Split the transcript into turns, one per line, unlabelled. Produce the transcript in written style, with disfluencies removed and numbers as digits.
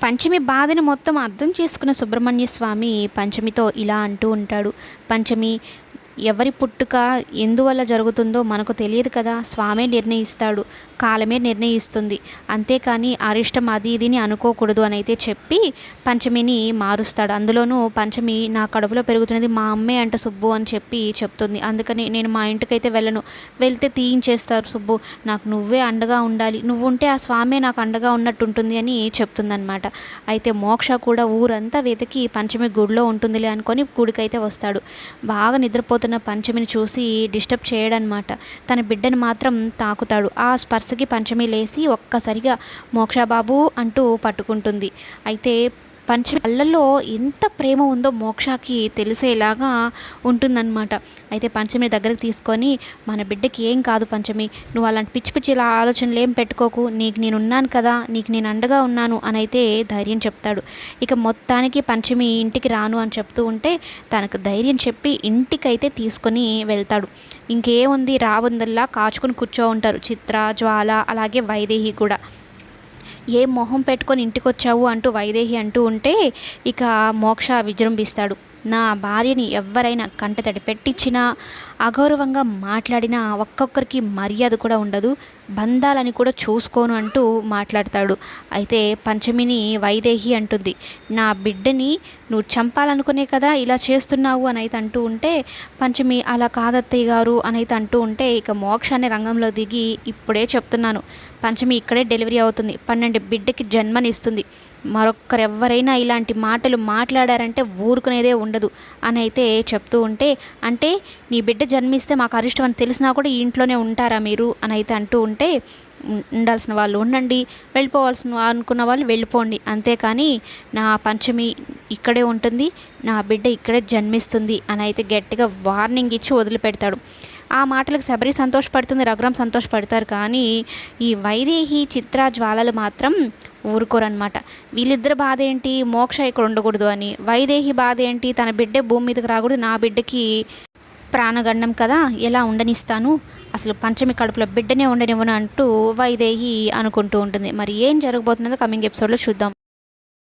పంచమి బాధని మొత్తం అర్థం చేసుకున్న సుబ్రహ్మణ్య స్వామి పంచమితో ఇలా అంటూ ఉంటాడు. పంచమి, ఎవరి పుట్టుక ఎందువల్ల జరుగుతుందో మనకు తెలియదు కదా, స్వామే నిర్ణయిస్తాడు, కాలమే నిర్ణయిస్తుంది, అంతేకాని అరిష్టం అది ఇదిని అనుకోకూడదు అని అయితే చెప్పి పంచమిని మారుస్తాడు. అందులోనూ పంచమి నా కడుపులో పెరుగుతున్నది మా అమ్మే అంట సుబ్బు అని చెప్పి చెప్తుంది. అందుకని నేను మా ఇంటికైతే వెళ్ళను, వెళ్తే తీయించేస్తారు సుబ్బు, నాకు నువ్వే అండగా ఉండాలి, నువ్వు ఉంటే ఆ స్వామే నాకు అండగా ఉన్నట్టు ఉంటుంది అని చెప్తుందనమాట. అయితే మోక్ష కూడా ఊరంతా వెతికి పంచమి గుడిలో ఉంటుందిలే అనుకొని గుడికైతే వస్తాడు. బాగా నిద్రపోతున్న పంచమిని చూసి డిస్టర్బ్ చేయడనమాట. తన బిడ్డను మాత్రం తాకుతాడు. ఆ స్పర్శకి పంచమి లేసి ఒక్కసారిగా మోక్ష బాబు అంటూ పట్టుకుంటుంది. అయితే పంచమి కళ్ళల్లో ఎంత ప్రేమ ఉందో మోక్షకి తెలిసేలాగా ఉంటుందన్నమాట. అయితే పంచమిని దగ్గరికి తీసుకొని, మన బిడ్డకి ఏం కాదు పంచమి, నువ్వు అలాంటి పిచ్చి పిచ్చి ఆలోచనలు ఏం పెట్టుకోకు, నీకు నేను ఉన్నాను కదా, నీకు నేను అండగా ఉన్నాను అని అయితే ధైర్యం చెప్తాడు. ఇక మొత్తానికి పంచమి ఇంటికి రాను అని చెప్తూ ఉంటే తనకు ధైర్యం చెప్పి ఇంటికైతే తీసుకొని వెళ్తాడు. ఇంకేముంది, రావుందల్లా కాచుకొని కూర్చో ఉంటారు చిత్ర, జ్వాల, అలాగే వైదేహి కూడా. ఏ మొహం పెట్టుకొని ఇంటికి వచ్చావు అంటూ వైదేహి అంటూ ఉంటే ఇక మోక్ష విజృంభిస్తాడు. నా భార్యని ఎవరైనా కంటతడి పెట్టించినా, అగౌరవంగా మాట్లాడినా ఒక్కొక్కరికి మర్యాద కూడా ఉండదు, బంధాలని కూడా చూసుకోను అంటూ మాట్లాడతాడు. అయితే పంచమిని వైదేహి అంటుంది, నా బిడ్డని నువ్వు చంపాలనుకునే కదా ఇలా చేస్తున్నావు అని అయితే అంటూ ఉంటే పంచమి అలా కాదత్తయ్య గారు అని అయితే అంటూ ఉంటే ఇక మోక్షాన్ని రంగంలో దిగి, ఇప్పుడే చెప్తున్నాను, పంచమి ఇక్కడే డెలివరీ అవుతుంది, 12 బిడ్డకి జన్మనిస్తుంది, మరొక్కరెవ్వరైనా ఇలాంటి మాటలు మాట్లాడారంటే ఊరుకునేదే ఉండదు అని అయితే చెప్తూ ఉంటే, అంటే నీ బిడ్డ జన్మిస్తే మాకు అరిష్టం అని తెలిసినా కూడా ఈ ఇంట్లోనే ఉంటారా మీరు అని అయితే అంటూ ఉంటే, ఉండాల్సిన వాళ్ళు ఉండండి, వెళ్ళిపోవాల్సిన అనుకున్న వాళ్ళు వెళ్ళిపోండి, అంతేకాని నా పంచమి ఇక్కడే ఉంటుంది, నా బిడ్డ ఇక్కడే జన్మిస్తుంది అని అయితే గట్టిగా వార్నింగ్ ఇచ్చి వదిలిపెడతాడు. ఆ మాటలకు శబరి సంతోషపడుతుంది, రఘురాం సంతోషపడతారు. కానీ ఈ వైదేహి, చిత్ర, జ్వాలలు మాత్రం ఊరుకోరనమాట. వీళ్ళిద్దరు బాధ ఏంటి, మోక్ష ఇక్కడ ఉండకూడదు అని, వైదేహి బాధ ఏంటి, తన బిడ్డే భూమి మీదకి రాకూడదు, నా బిడ్డకి ప్రాణగండం కదా, ఎలా ఉండనిస్తాను, అసలు పంచమి కడుపులో బిడ్డనే ఉండనివ్వను అంటూ వైదేహి అనుకుంటూ ఉంటుంది. మరి ఏం జరగబోతుందో కమింగ్ ఎపిసోడ్లో చూద్దాం.